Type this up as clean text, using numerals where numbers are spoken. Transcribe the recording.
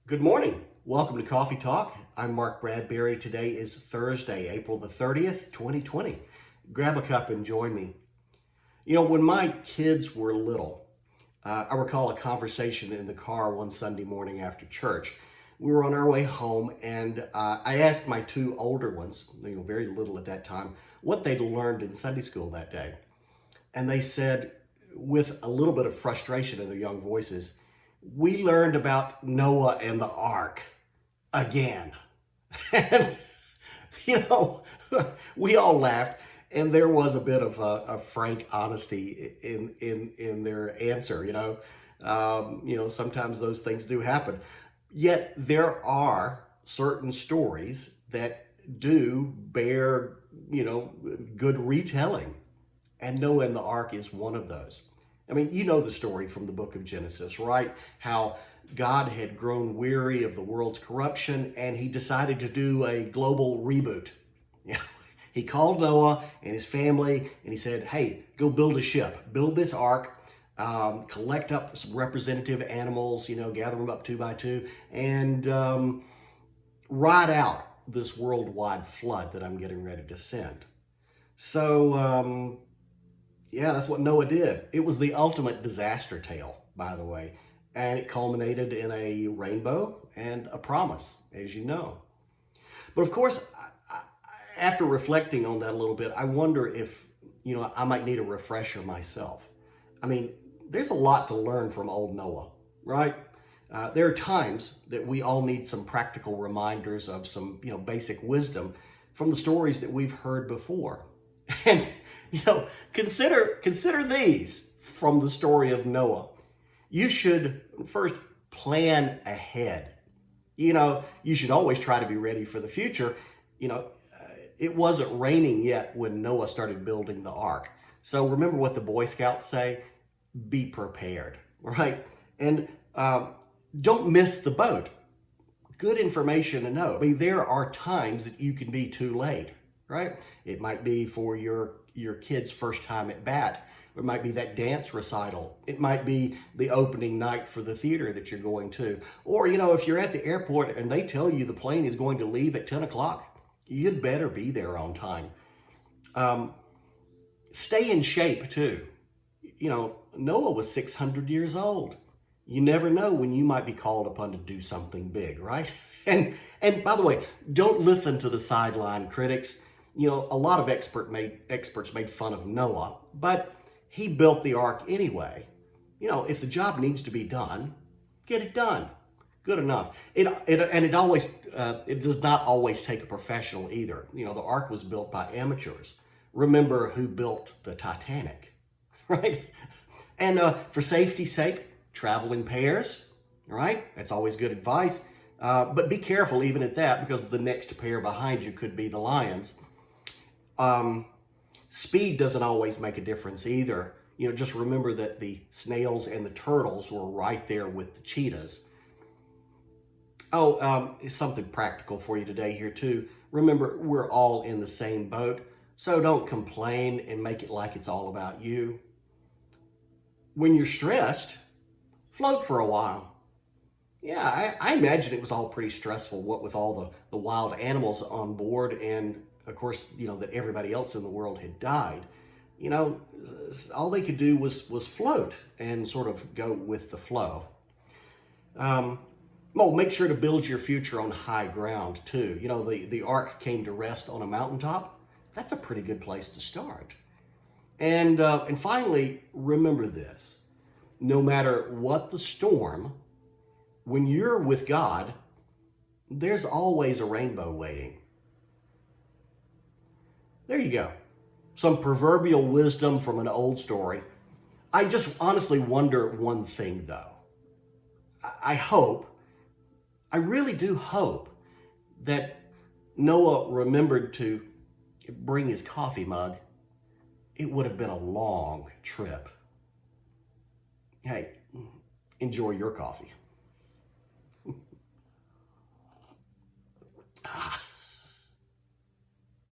Good morning. Welcome to Coffee Talk. I'm Mark Bradberry. Today is Thursday, April the 30th, 2020. Grab a cup and join me. When my kids were little, I recall a conversation in the car one Sunday morning after church. We were on our way home, and I asked my two older ones, very little at that time, what they'd learned in Sunday school that day. And they said, with a little bit of frustration in their young voices, we learned about Noah and the Ark again. And, we all laughed, and there was a bit of a frank honesty in their answer. Sometimes those things do happen. Yet there are certain stories that do bear, good retelling. And Noah and the Ark is one of those. I mean, you know the story from the book of Genesis, right? How God had grown weary of the world's corruption and he decided to do a global reboot. He called Noah and his family and he said, hey, go build a ship, build this ark, collect up some representative animals, gather them up two by two, and ride out this worldwide flood that I'm getting ready to send. So, yeah, that's what Noah did. It was the ultimate disaster tale, by the way, and it culminated in a rainbow and a promise, as you know. But of course, after reflecting on that a little bit, I wonder if, I might need a refresher myself. I mean, there's a lot to learn from old Noah, right? There are times that we all need some practical reminders of some, basic wisdom from the stories that we've heard before. And consider these from the story of Noah. You should first plan ahead. You should always try to be ready for the future. It wasn't raining yet when Noah started building the ark. So remember what the Boy Scouts say, be prepared, right? And don't miss the boat. Good information to know. I mean, there are times that you can be too late, right? It might be for your kid's first time at bat. It might be that dance recital. It might be the opening night for the theater that you're going to. Or, if you're at the airport and they tell you the plane is going to leave at 10 o'clock, you'd better be there on time. Stay in shape too. Noah was 600 years old. You never know when you might be called upon to do something big, right? And by the way, don't listen to the sideline critics. A lot of experts made fun of Noah, but he built the ark anyway. If the job needs to be done, get it done. Good enough. It does not always take a professional either. The ark was built by amateurs. Remember who built the Titanic, right? And for safety's sake, travel in pairs, right? That's always good advice. But be careful even at that, because the next pair behind you could be the lions. Speed doesn't always make a difference either. Just remember that the snails and the turtles were right there with the cheetahs. It's something practical for you today here too. Remember, we're all in the same boat, so don't complain and make it like it's all about you. When you're stressed, float for a while. Yeah, I imagine it was all pretty stressful, what with all the wild animals on board, and of course, that everybody else in the world had died. All they could do was float and sort of go with the flow. Make sure to build your future on high ground too. The ark came to rest on a mountaintop. That's a pretty good place to start. And finally, remember this. No matter what the storm, when you're with God, there's always a rainbow waiting. There you go. Some proverbial wisdom from an old story. I just honestly wonder one thing though. I really do hope that Noah remembered to bring his coffee mug. It would have been a long trip. Hey, enjoy your coffee.